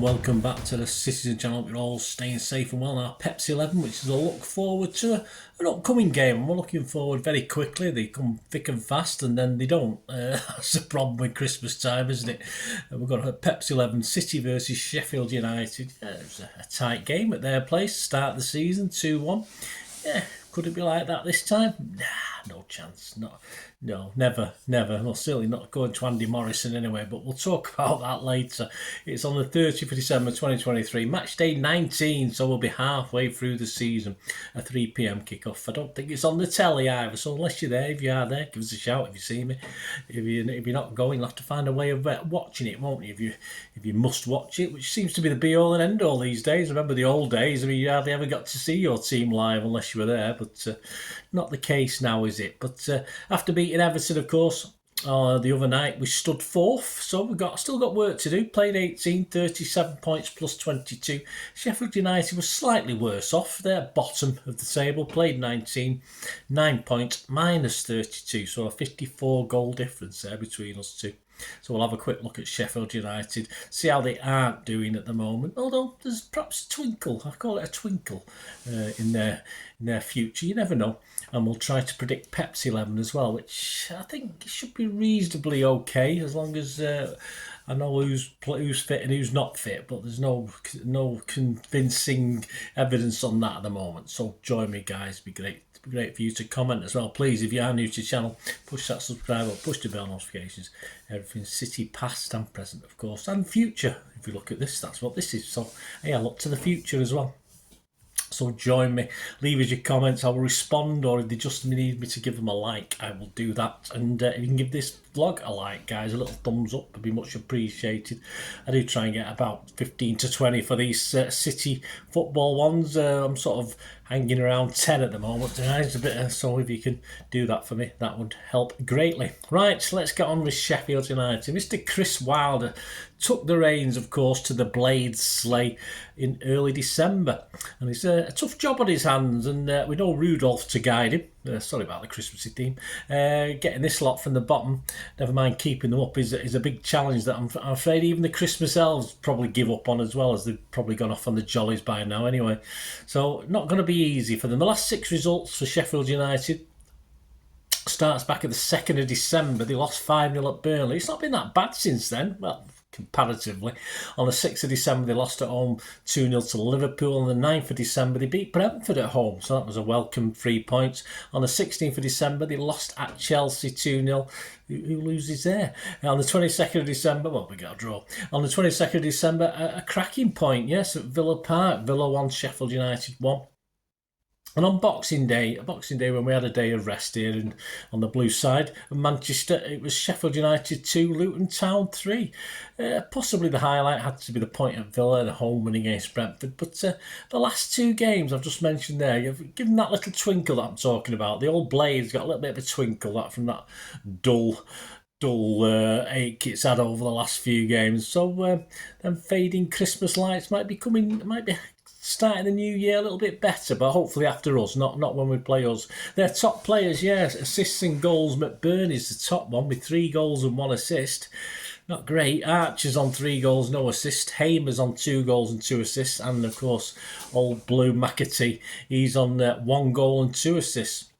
welcome back to the Citytilidie channel. We're all staying safe and well now. Pepsi 11, which is a look forward to an upcoming game, and we're looking forward very quickly. They come thick and fast and then they don't. That's the problem with Christmas time, isn't it? We've got a Pepsi 11 City versus Sheffield United. It was a tight game at their place, start the season 2-1. Yeah, could it be like that this time? Nah, no chance. No, never. Well, certainly not going to Andy Morrison anyway, but we'll talk about that later. It's on the 30th of December 2023, match day 19, so we'll be halfway through the season. A 3 p.m. kickoff. I don't think it's on the telly either, so unless you're there, if you are there, give us a shout if you see me. If you're not going, you'll have to find a way of watching it, won't you? If you must watch it, which seems to be the be-all and end-all these days. Remember the old days, I mean, you hardly ever got to see your team live unless you were there, but not the case now, is it? But after beating Everton, of course, the other night we stood fourth, so we've still got work to do. Played 18, 37 points plus 22. Sheffield United was slightly worse off. They're bottom of the table, played 19, 9 points, minus 32, so a 54 goal difference there between us two. So we'll have a quick look at Sheffield United, see how they aren't doing at the moment. Although there's perhaps a twinkle, I call it a twinkle, in their future. You never know. And we'll try to predict Pepsi 11 as well, which I think should be reasonably okay as long as I know who's fit and who's not fit. But there's no convincing evidence on that at the moment. So join me, guys. It'd be great. It'd be great for you to comment as well. Please, if you are new to the channel, push that subscribe or push the bell notifications. Everything City past and present, of course, and future. If you look at this, that's what this is. So yeah, look to the future as well. So join me, leave us your comments, I will respond, or if they just need me to give them a like, I will do that. And if you can give this vlog a like, guys, a little thumbs up would be much appreciated. I do try and get about 15 to 20 for these City football ones. I'm sort of hanging around 10 at the moment, guys, so if you can do that for me, that would help greatly. Right, so let's get on with Sheffield United. Mr. Chris Wilder took the reins, of course, to the Blades sleigh in early December. And it's a tough job on his hands, and with no Rudolph to guide him. Sorry about the Christmassy theme. Getting this lot from the bottom, never mind keeping them up, is a big challenge that I'm afraid even the Christmas elves probably give up on, as well as they've probably gone off on the jollies by now anyway. So not going to be easy for them. The last 6 results for Sheffield United starts back at the 2nd of December. They lost 5-0 at Burnley. It's not been that bad since then. Well, comparatively. On the 6th of December, they lost at home 2-0 to Liverpool. On the 9th of December, they beat Brentford at home, so that was a welcome 3 points. On the 16th of December, they lost at Chelsea 2-0. Who loses there? On the 22nd of December, well, we got a draw. On the 22nd of December, a cracking point, yes, at Villa Park. Villa 1, Sheffield United 1. And on Boxing Day when we had a day of rest here and on the blue side of Manchester, it was Sheffield United 2, Luton Town 3. Possibly the highlight had to be the point at Villa, the home win against Brentford. But the last 2 games I've just mentioned there, you've given that little twinkle that I'm talking about. The old Blades got a little bit of a twinkle that from that dull ache it's had over the last few games. So them fading Christmas lights might be starting the new year a little bit better, but hopefully after us, not when we play us. Their top players, yes, assists and goals. McBurney's the top one with 3 goals and 1 assist. Not great. Archer's on 3 goals, no assist. Hamer's on 2 goals and 2 assists. And of course, old Blue McAtee, he's on 1 goal and 2 assists.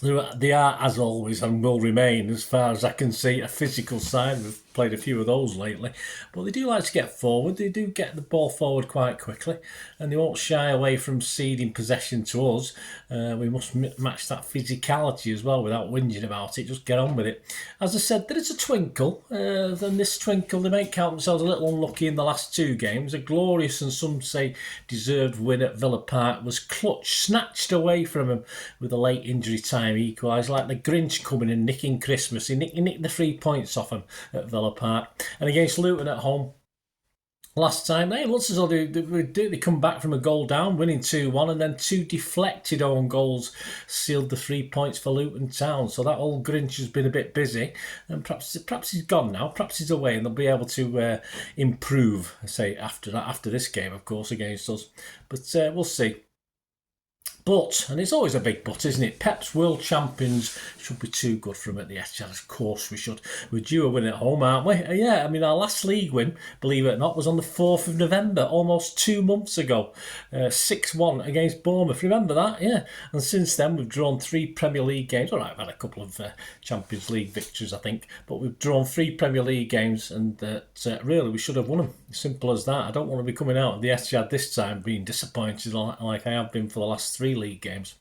They are, as always, and will remain, as far as I can see, a physical side. We've played a few of those lately. But they do like to get forward. They do get the ball forward quite quickly. And they won't shy away from ceding possession to us. We must match that physicality as well without whinging about it. Just get on with it. As I said, there is a twinkle. Then this twinkle, they may count themselves a little unlucky in the last 2 games. A glorious and some say deserved win at Villa Park was clutch, snatched away from them with a late injury time equalised, like the Grinch coming and nicking Christmas. He nicked the 3 points off him at Villa Park. And against Luton at home last time, it looks as though they come back from a goal down, winning 2-1, and then 2 deflected own goals sealed the 3 points for Luton Town. So that old Grinch has been a bit busy, and perhaps he's gone now. Perhaps he's away, and they'll be able to improve, say, after this game, of course, against us. But we'll see. But, and it's always a big but, isn't it? Pep's World Champions should be too good for him at the Etihad. Of course we should. We're due a win at home, aren't we? Yeah, I mean, our last league win, believe it or not, was on the 4th of November, almost 2 months ago. 6-1 against Bournemouth. Remember that? Yeah. And since then, we've drawn 3 Premier League games. All right, we've had a couple of Champions League victories, I think. But we've drawn 3 Premier League games, and really, we should have won them. Simple as that. I don't want to be coming out of the Etihad this time being disappointed like I have been for the last 3 league games.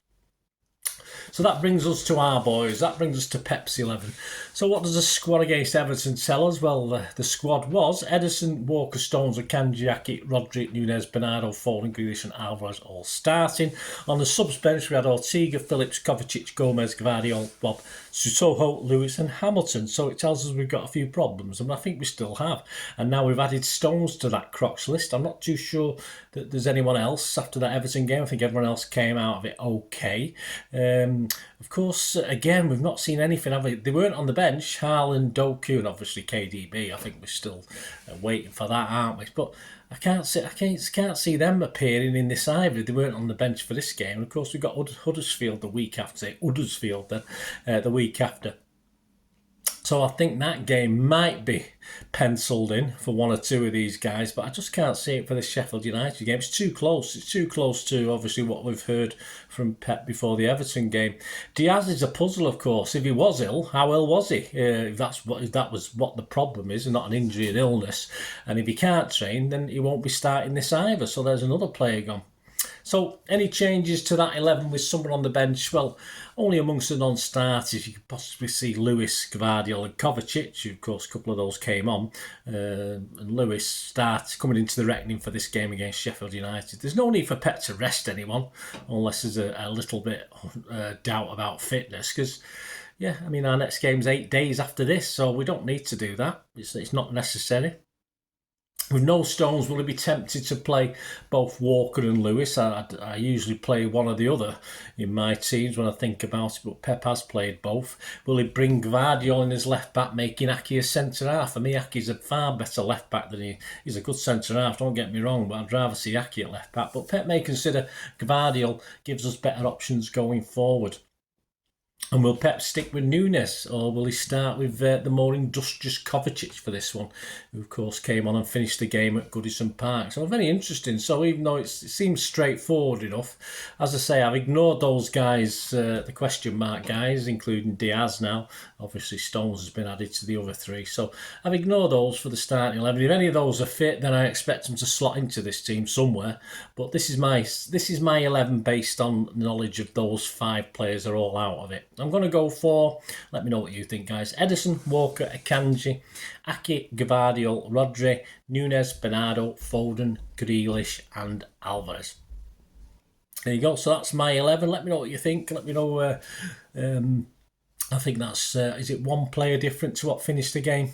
So that brings us to our boys. That brings us to Pep's 11. So what does the squad against Everton tell us? Well, the squad was Ederson, Walker, Stones, Akanji, Ake, Rodri, Nunes, Bernardo, Foden, Grealish and Alvarez all starting. On the subs bench we had Ortega, Phillips, Kovacic, Gomez, Gvardiol, Bob, Susoho, Lewis and Hamilton. So it tells us we've got a few problems, and I think we still have. And now we've added Stones to that Crocs list. I'm not too sure that there's anyone else after that Everton game. I think everyone else came out of it okay. Of course, again, we've not seen anything, have we? They weren't on the bench. Haaland, Doku, and obviously KDB. I think we're still waiting for that, aren't we? But I can't see them appearing in this either. They weren't on the bench for this game. And of course, we've got Huddersfield the week after. The week after. So I think that game might be penciled in for 1 or 2 of these guys, but I just can't see it for the Sheffield United game. It's too close. It's too close to obviously what we've heard from Pep before the Everton game. Diaz is a puzzle, of course. If he was ill, how ill was he? If that was what the problem is, and not an injury and illness, and if he can't train, then he won't be starting this either. So there's another player gone. So, any changes to that 11 with someone on the bench? Well, only amongst the non-starters you could possibly see Lewis, Gvardiol and Kovacic. Of course, a couple of those came on. And Lewis starts coming into the reckoning for this game against Sheffield United. There's no need for Pep to rest anyone, unless there's a little bit doubt about fitness. Because, yeah, I mean, our next game's 8 days after this, so we don't need to do that. It's not necessary. With no Stones, will he be tempted to play both Walker and Lewis? I usually play one or the other in my teams when I think about it, but Pep has played both. Will he bring Gvardiol in as left-back, making Ake a centre-half? For me, Ake's a far better left-back than he's a good centre-half, don't get me wrong, but I'd rather see Ake at left-back. But Pep may consider Gvardiol gives us better options going forward. And will Pep stick with Nunes, or will he start with the more industrious Kovacic for this one, who of course came on and finished the game at Goodison Park? So very interesting. So even though it seems straightforward enough, as I say, I've ignored those guys, the question mark guys, including Diaz now. Obviously Stones has been added to the other 3. So I've ignored those for the starting 11. If any of those are fit, then I expect them to slot into this team somewhere. But this is my 11 based on knowledge of those 5 players are all out of it. I'm going to go for, let me know what you think, guys. Ederson, Walker, Akanji, Ake, Gvardiol, Rodri, Nunes, Bernardo, Foden, Grealish and Alvarez. There you go. So that's my 11. Let me know what you think. Let me know. I think that's, is it one player different to what finished the game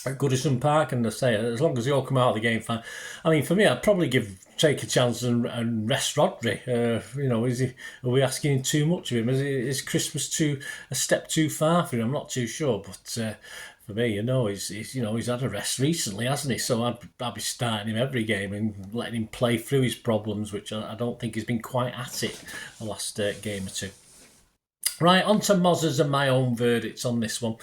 at Goodison Park? And I say, as long as they all come out of the game fine. I mean, for me, I'd probably take a chance and rest Rodri. Are we asking too much of him? Is Christmas a step too far for him? I'm not too sure, but for me, he's had a rest recently, hasn't he? So I'd be starting him every game and letting him play through his problems, which I don't think he's been quite at it the last game or 2. Right, on to Mozzers and my own verdicts on this one.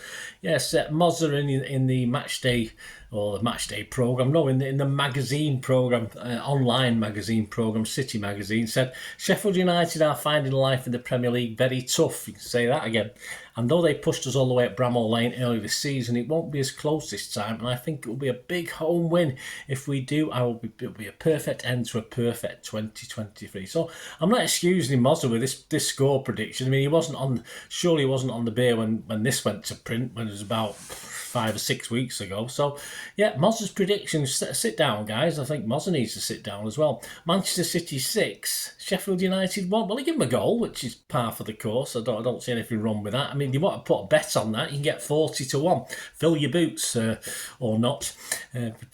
Yes, Mozzer in the match day, or the match day programme, no, in the magazine programme, online magazine programme, City Magazine, said Sheffield United are finding life in the Premier League very tough. You can say that again. And though they pushed us all the way at Bramall Lane earlier this season, it won't be as close this time. And I think it will be a big home win. If we do, it'll be a perfect end to a perfect 2023. So I'm not excusing Mozzer with this score prediction. I mean, surely he wasn't on the beer when this went to print, when it was about 5 or 6 weeks ago. So, yeah, Mozzer's predictions, sit down, guys. I think Mozzer needs to sit down as well. Manchester City 6, Sheffield United 1. Well, he gave him a goal, which is par for the course. I don't see anything wrong with that. I mean, you want to put a bet on that, you can get 40-1. Fill your boots, or not.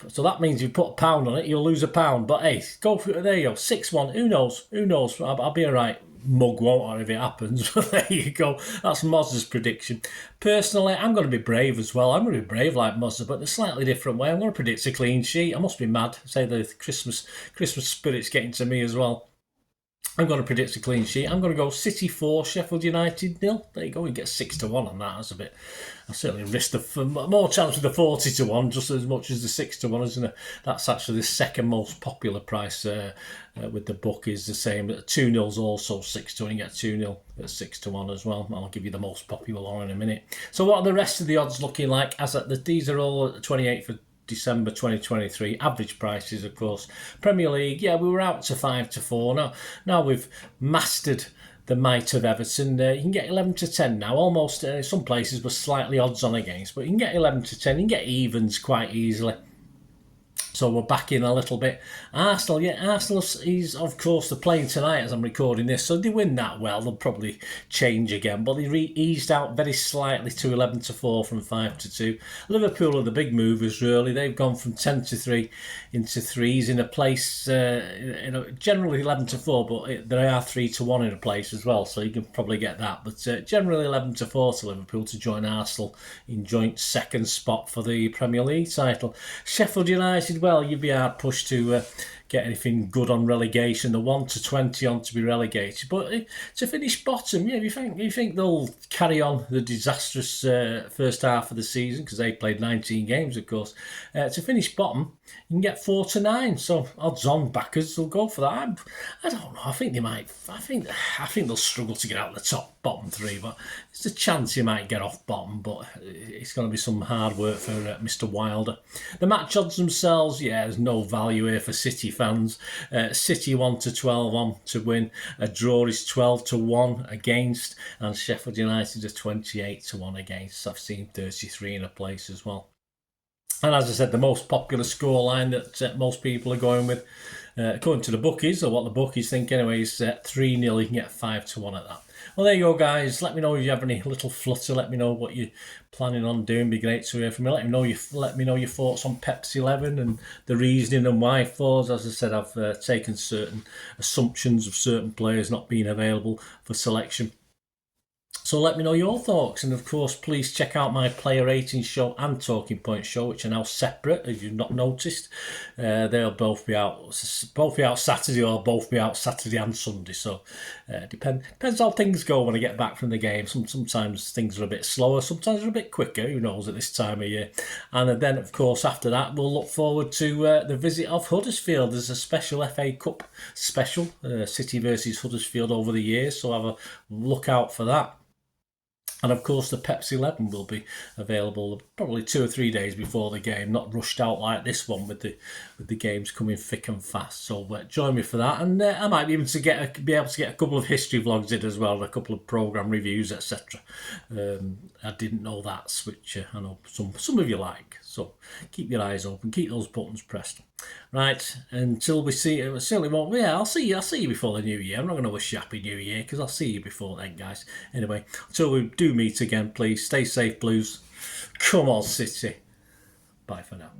So that means if you put £1 on it, you'll lose £1. But hey, go for it. There you go, 6-1. Who knows? I'll be all right. Mug, won't I, if it happens? But there you go. That's Mozzer's prediction. Personally, I'm going to be brave as well. I'm going to be brave like Mozzer, but in a slightly different way. I'm going to predict a clean sheet. I must be mad. Say the Christmas spirit's getting to me as well. I'm going to predict a clean sheet. I'm going to go City 4, Sheffield United 0. There you go. You get 6-1 on that. That's a bit. I certainly risked more chance with the 40-1, just as much as the 6-1, isn't it? That's actually the second most popular price with the book is the same. 2-0's also 6-1. You get 2-0 at 6-1 as well. I'll give you the most popular one in a minute. So what are the rest of the odds looking like? These are all at the 28th of December 2023. Average prices, of course. Premier League, yeah, we were out to 5-4. Now we've mastered the might of Everton. You can get 11-10 now. Almost some places were slightly odds on against, but you can get 11-10. You can get evens quite easily. So we're back in a little bit. Arsenal is, of course, they're playing tonight as I'm recording this. So if they win that well, they'll probably change again. But they eased out very slightly to 11-4 from 5-2. Liverpool are the big movers, really. They've gone from 10-3 into threes in a place, generally 11-4, but there are 3-1 in a place as well. So you can probably get that. But generally 11-4 to Liverpool to join Arsenal in joint second spot for the Premier League title. Sheffield United, well, you'd be hard pushed to get anything good on relegation. The 1-20 on to be relegated, but to finish bottom, yeah, you think they'll carry on the disastrous first half of the season because they played 19 games, of course. To finish bottom, you can get 4-9. So odds-on backers will go for that. I don't know. I think they might. I think they'll struggle to get out of the bottom three, but it's a chance you might get off bottom. But it's going to be some hard work for Mr. Wilder. The match odds themselves, yeah, there's no value here for City fans. City 1-12 on to win. A draw is 12-1 against, and Sheffield United are 28-1 against. I've seen 33 in a place as well. And as I said, the most popular scoreline that most people are going with, according to the bookies, or what the bookies think anyway, is 3-0. You can get 5-1 at that. Well, there you go, guys. Let me know if you have any little flutter. Let me know what you're planning on doing. It'd be great to hear from you. Let me know your thoughts on Pepsi 11 and the reasoning and why fours. As I said, I've taken certain assumptions of certain players not being available for selection. So let me know your thoughts, and of course please check out my player rating show and talking point show, which are now separate if you've not noticed. They'll both be out Saturday, or both be out Saturday and Sunday. So depends how things go when I get back from the game. Sometimes things are a bit slower, sometimes they're a bit quicker, who knows, at this time of year. And then of course after that we'll look forward to the visit of Huddersfield. There's a special FA Cup special, City versus Huddersfield over the years, so have a look out for that. And of course the Pepsi 11 will be available probably 2 or 3 days before the game, not rushed out like this one with the games coming thick and fast. So join me for that, and I might be able to get a couple of history vlogs in as well, and a couple of programme reviews, etc. I didn't know that, which I know some of you like. So keep your eyes open, keep those buttons pressed. Right, until we see you, certainly won't. Yeah, I'll see you before the new year. I'm not going to wish you happy new year because I'll see you before then, guys. Anyway, until we do meet again, please stay safe, Blues. Come on, City. Bye for now.